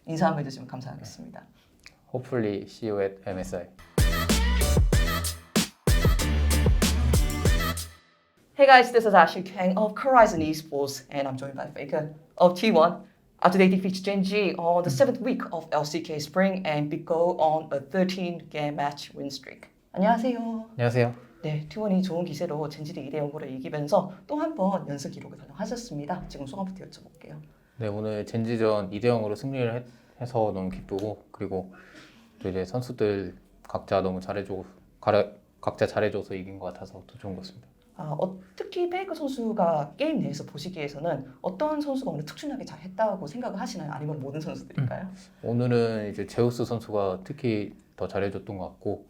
인사 한번 해주시면 감사하겠습니다. Hopefully see you at MSI. Hey guys, this is Ashley Kang of Horizon Esports, and I'm joined by Faker of T1. Today defeats Gen G on the 7th week of LCK Spring and we go on a 13-game match win streak. 안녕하세요. 안녕하세요. 네, T1이 좋은 기세로 젠지를 2대0으로 이기면서 또 한 번 연승 기록을 달성하셨습니다. 지금 소감부터 여쭤볼게요. 네, 오늘 젠지전 2대0으로 승리를 해서 너무 기쁘고, 그리고 또 이제 선수들 각자 너무 각자 잘해줘서 이긴 것 같아서 더 좋은 것 같습니다. 특히 페이커 선수가 게임 내에서 보시기에서는 어떤 선수가 오늘 특출나게 잘했다고 생각을 하시나요? 아니면 모든 선수들일까요? 오늘은 이제 제우스 선수가 특히 더 잘해줬던 것 같고,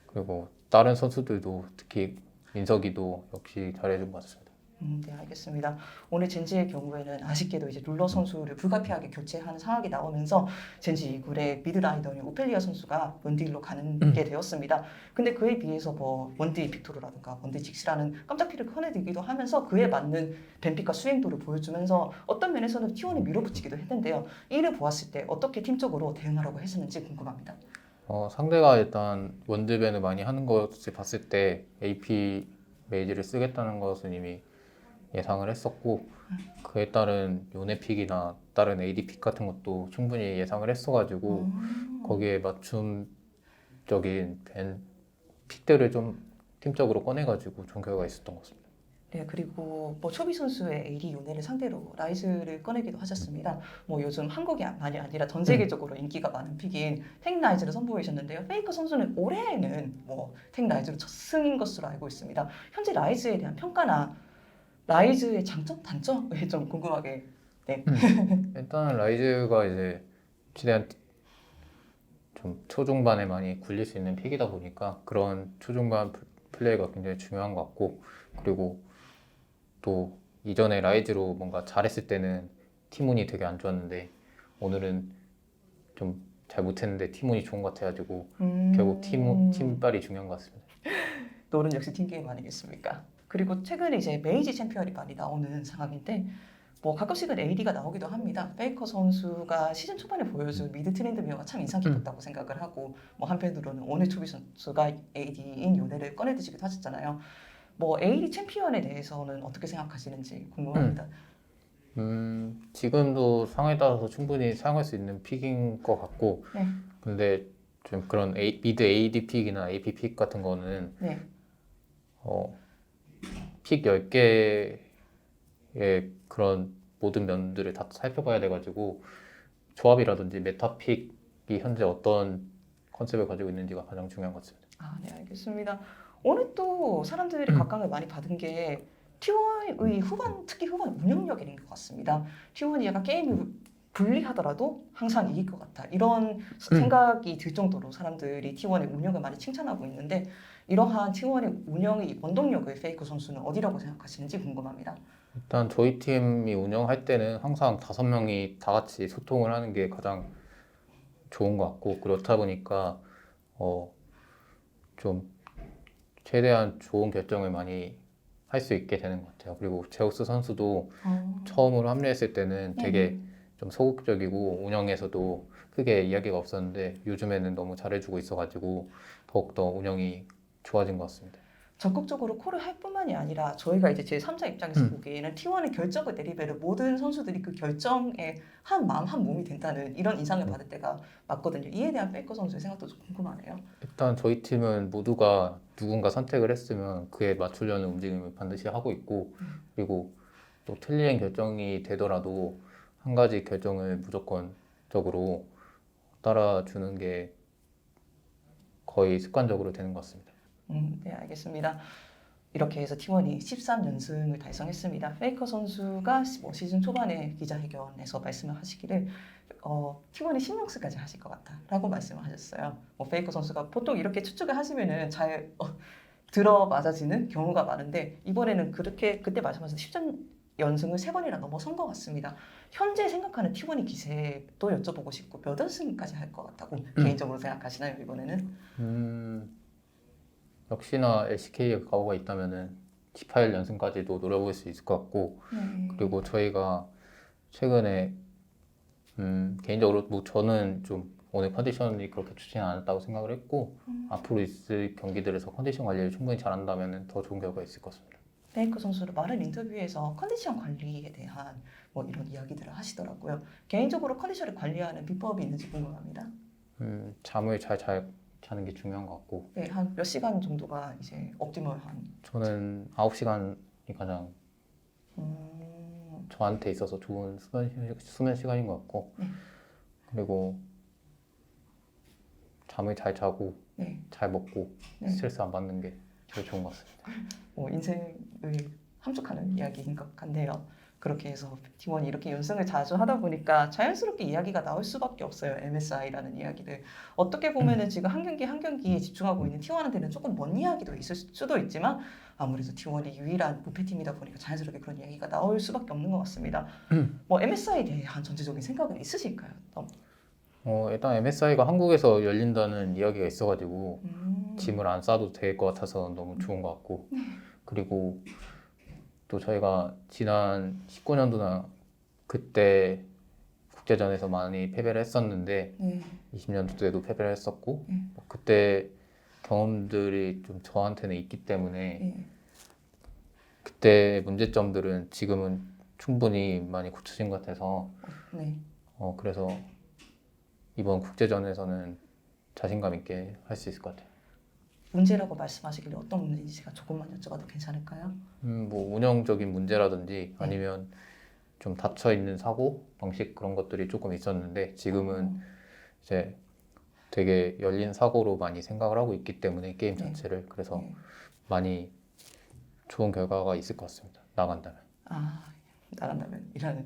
그리고 다른 선수들도 특히 민석이도 역시 잘해준 것 같습니다. 네, 알겠습니다. 오늘 젠지의 경우에는 아쉽게도 이제 룰러 선수를 불가피하게 교체하는 상황이 나오면서 젠지 2굴의 미드라이더인 오펠리아 선수가 원딜로 가는 게 되었습니다. 근데 그에 비해서 뭐 원딜 빅토르라든가 원딜 직시라는 깜짝피를 꺼내들기도 하면서 그에 맞는 뱀픽과 수행도를 보여주면서 어떤 면에서는 T1이 밀어붙이기도 했는데요. 이를 보았을 때 어떻게 팀적으로 대응하라고 했었는지 궁금합니다. 상대가 일단 원딜밴을 많이 하는 것을 봤을 때 AP 메이지를 쓰겠다는 것은 이미 예상을 했었고, 그에 따른 요네픽이나 다른 AD픽 같은 것도 충분히 예상을 했어가지고 거기에 맞춤적인 픽들을 좀 팀적으로 꺼내가지고 좋은 결과가 있었던 것 같습니다. 네, 그리고 뭐 초비 선수의 AD 요네를 상대로 라이즈를 꺼내기도 하셨습니다. 뭐 요즘 한국이만이 아니라 전 세계적으로 인기가 많은 픽인 탱 라이즈를 선보이셨는데요. 페이커 선수는 올해에는 뭐 탱 라이즈로 첫 승인 것으로 알고 있습니다. 현재 라이즈에 대한 평가나 라이즈의 장점, 단점을 좀 궁금하게. 네. 일단 라이즈가 이제 최대한 좀 초중반에 많이 굴릴 수 있는 픽이다 보니까 그런 초중반 플레이가 굉장히 중요한 것 같고, 그리고 또 이전에 라이즈로 뭔가 잘했을 때는 팀운이 되게 안 좋았는데 오늘은 좀 잘 못했는데 팀운이 좋은 것 같아가지고 결국 팀빨이 중요한 것 같습니다. 노는 역시 팀게임 아니겠습니까? 그리고 최근에 이제 메이지 챔피언이 많이 나오는 상황인데 뭐 가끔씩은 AD가 나오기도 합니다. 페이커 선수가 시즌 초반에 보여준 미드 트렌드 미어가 참 인상 깊었다고 생각을 하고, 뭐 한편으로는 오늘 초비 선수가 AD인 요네를 꺼내드시기도 하셨잖아요. 뭐 AD 챔피언에 대해서는 어떻게 생각하시는지 궁금합니다. 지금도 상황에 따라서 충분히 사용할 수 있는 픽인 것 같고, 네. 근데 좀 그런 미드 AD 픽이나 AP 픽 같은 거는 네. 픽 10개의 그런 모든 면들을 다 살펴봐야 돼가지고 조합이라든지 메타 픽이 현재 어떤 컨셉을 가지고 있는지가 가장 중요한 것 같습니다. 네, 알겠습니다. 오늘 또 사람들이 각광을 많이 받은 게 T1의 특히 후반 운영력인 것 같습니다. T1이 약간 게임이 불리하더라도 항상 이길 것 같다. 이런 생각이 들 정도로 사람들이 T1의 운영을 많이 칭찬하고 있는데, 이러한 T1의 운영의 원동력을 페이커 선수는 어디라고 생각하시는지 궁금합니다. 일단 저희 팀이 운영할 때는 항상 5명이 다 같이 소통을 하는 게 가장 좋은 것 같고, 그렇다 보니까 좀 최대한 좋은 결정을 많이 할 수 있게 되는 것 같아요. 그리고 제우스 선수도 처음으로 합류했을 때는 되게 좀 소극적이고 운영에서도 크게 이야기가 없었는데 요즘에는 너무 잘해주고 있어가지고 더욱더 운영이 좋아진 것 같습니다. 적극적으로 콜을 할 뿐만이 아니라 저희가 이제 제 3자 입장에서 보기에는 T1의 결정을 내리면 모든 선수들이 그 결정에 한 마음 한 몸이 된다는 이런 인상을 받을 때가 맞거든요. 이에 대한 페이커 선수의 생각도 좀 궁금하네요. 일단 저희 팀은 모두가 누군가 선택을 했으면 그에 맞추려는 움직임을 반드시 하고 있고, 그리고 또 틀린 결정이 되더라도 한 가지 결정을 무조건적으로 따라주는 게 거의 습관적으로 되는 것 같습니다. 네, 알겠습니다. 이렇게 해서 T1이 13연승을 달성했습니다. 페이커 선수가 뭐 시즌 초반에 기자회견에서 말씀을 하시기를 T1이 10연승까지 하실 것 같다라고 말씀을 하셨어요. 뭐 페이커 선수가 보통 이렇게 추측을 하시면은 잘 들어맞아지는 경우가 많은데 이번에는 그렇게 그때 말씀하신 10연승을 3번이나 넘어선 것 같습니다. 현재 생각하는 T1의 기세도 여쭤보고 싶고 몇 연승까지 할 것 같다고 개인적으로 생각하시나요, 이번에는? 역시나 LCK에 가오가 있다면은 18연승까지도 노려볼 수 있을 것 같고, 그리고 저희가 최근에 개인적으로 뭐 저는 좀 오늘 컨디션이 그렇게 좋지는 않았다고 생각을 했고 앞으로 있을 경기들에서 컨디션 관리를 충분히 잘한다면 더 좋은 결과가 있을 것 같습니다. 페이커 선수를 많은 인터뷰에서 컨디션 관리에 대한 뭐 이런 이야기들을 하시더라고요. 개인적으로 컨디션을 관리하는 비법이 있는지 궁금합니다. 잠을 잘 자는 게 중요한 것 같고 네, 한 몇 시간 정도가 이제 옵티멀한. 저는 9시간이 가장 음, 저한테 있어서 좋은 수면 시간인 것 같고 네. 그리고 잠을 잘 자고 네, 잘 먹고 네. 스트레스 안 받는 게 제일 좋은 것 같습니다. 뭐 인생을 함축하는 이야기인 것 같네요. 그렇게 해서 T1이 이렇게 연승을 자주 하다 보니까 자연스럽게 이야기가 나올 수밖에 없어요. MSI라는 이야기들. 어떻게 보면은 지금 한 경기 한 경기에 집중하고 있는 T1한테는 조금 먼 이야기도 있을 수도 있지만 아무래도 T1이 유일한 무패팀이다 보니까 자연스럽게 그런 이야기가 나올 수밖에 없는 것 같습니다. 뭐 MSI에 대한 전체적인 생각은 있으실까요? 일단 MSI가 한국에서 열린다는 이야기가 있어가지고 짐을 안 싸도 될 것 같아서 너무 좋은 것 같고 그리고 또 저희가 지난 19년도나 그때 국제전에서 많이 패배를 했었는데 네. 20년도 때도 패배를 했었고 네. 뭐 그때 경험들이 좀 저한테는 있기 때문에 네. 그때 문제점들은 지금은 충분히 많이 고쳐진 것 같아서 네. 그래서 이번 국제전에서는 자신감 있게 할 수 있을 것 같아요. 문제라고 말씀하시길래 어떤 문제인지 제가 조금만 여쭤봐도 괜찮을까요? 뭐 운영적인 문제라든지 아니면 좀 닫혀 있는 사고 방식 그런 것들이 조금 있었는데 지금은 이제 되게 열린 사고로 많이 생각을 하고 있기 때문에 게임 네. 자체를 그래서 네. 많이 좋은 결과가 있을 것 같습니다. 나간다면. 나간다면 이라는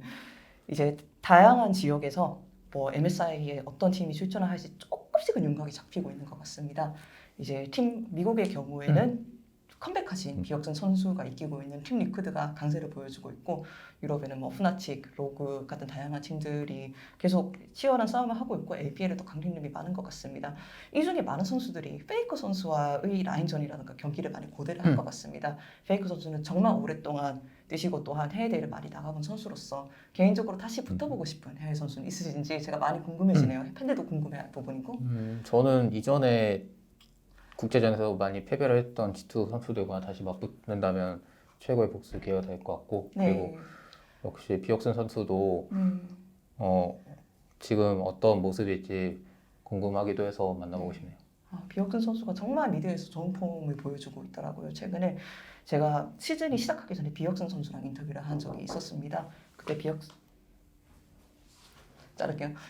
이제 다양한 지역에서 뭐 MSI에 어떤 팀이 출전을 할지 조금씩은 윤곽이 잡히고 있는 것 같습니다. 이제 팀 미국의 경우에는 컴백하신 비역슨 선수가 이기고 있는 팀 리퀴드가 강세를 보여주고 있고 유럽에는 뭐 푸나틱, 로그 같은 다양한 팀들이 계속 치열한 싸움을 하고 있고 APL에도 강림림이 많은 것 같습니다. 이 중에 많은 선수들이 페이커 선수와의 라인전이라든가 경기를 많이 고대를 할 것 같습니다. 페이커 선수는 정말 오랫동안 뛰시고 또한 해외 대회를 많이 나가본 선수로서 개인적으로 다시 붙어보고 싶은 해외 선수는 있으신지 제가 많이 궁금해지네요. 팬들도 궁금해할 부분이고. 저는 이전에 국제전에서 많이 패배를 했던 G2 선수들과 다시 맞붙는다면 최고의 복수 기회가 될 것 같고 그리고 역시 비옥슨 선수도 지금 어떤 모습일지 궁금하기도 해서 만나보고 싶네요. 비옥슨 선수가 정말 미드에서 좋은 폼을 보여주고 있더라고요. 최근에 제가 시즌이 시작하기 전에 비옥슨 선수랑 인터뷰를 한 적이 있었습니다. 그때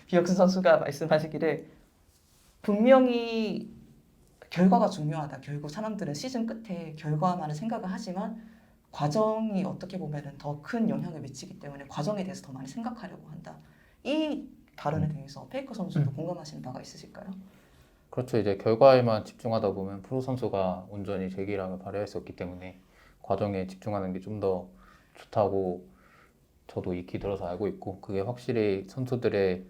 비옥슨 선수가 말씀하시기를 분명히 결과가 중요하다. 결국 사람들은 시즌 끝에 결과만을 생각을 하지만 과정이 어떻게 보면은 더 큰 영향을 미치기 때문에 과정에 대해서 더 많이 생각하려고 한다. 이 발언에 대해서 페이커 선수도 공감하시는 바가 있으실까요? 그렇죠. 이제 결과에만 집중하다 보면 프로 선수가 온전히 재기량을 발휘할 수 없기 때문에 과정에 집중하는 게 좀 더 좋다고 저도 익히 들어서 알고 있고 그게 확실히 선수들의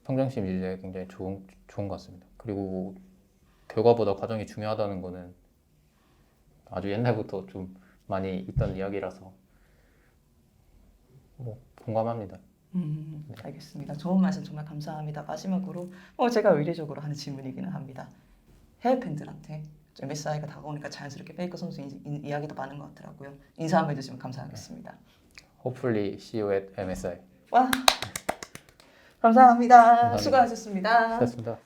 평정심 유지에 굉장히 좋은 것 같습니다. 그리고 결과보다 과정이 중요하다는 거는 아주 옛날부터 좀 많이 있던 이야기라서 뭐 공감합니다. 알겠습니다. 좋은 말씀 정말 감사합니다. 마지막으로 제가 의례적으로 하는 질문이기는 합니다. 해외 팬들한테 MSI가 다가오니까 자연스럽게 페이커 선수 이야기도 많은 것 같더라고요. 인사 한번 해주시면 감사하겠습니다. Hopefully see you at MSI. 와, 감사합니다. 감사합니다. 수고하셨습니다. 수고하셨습니다.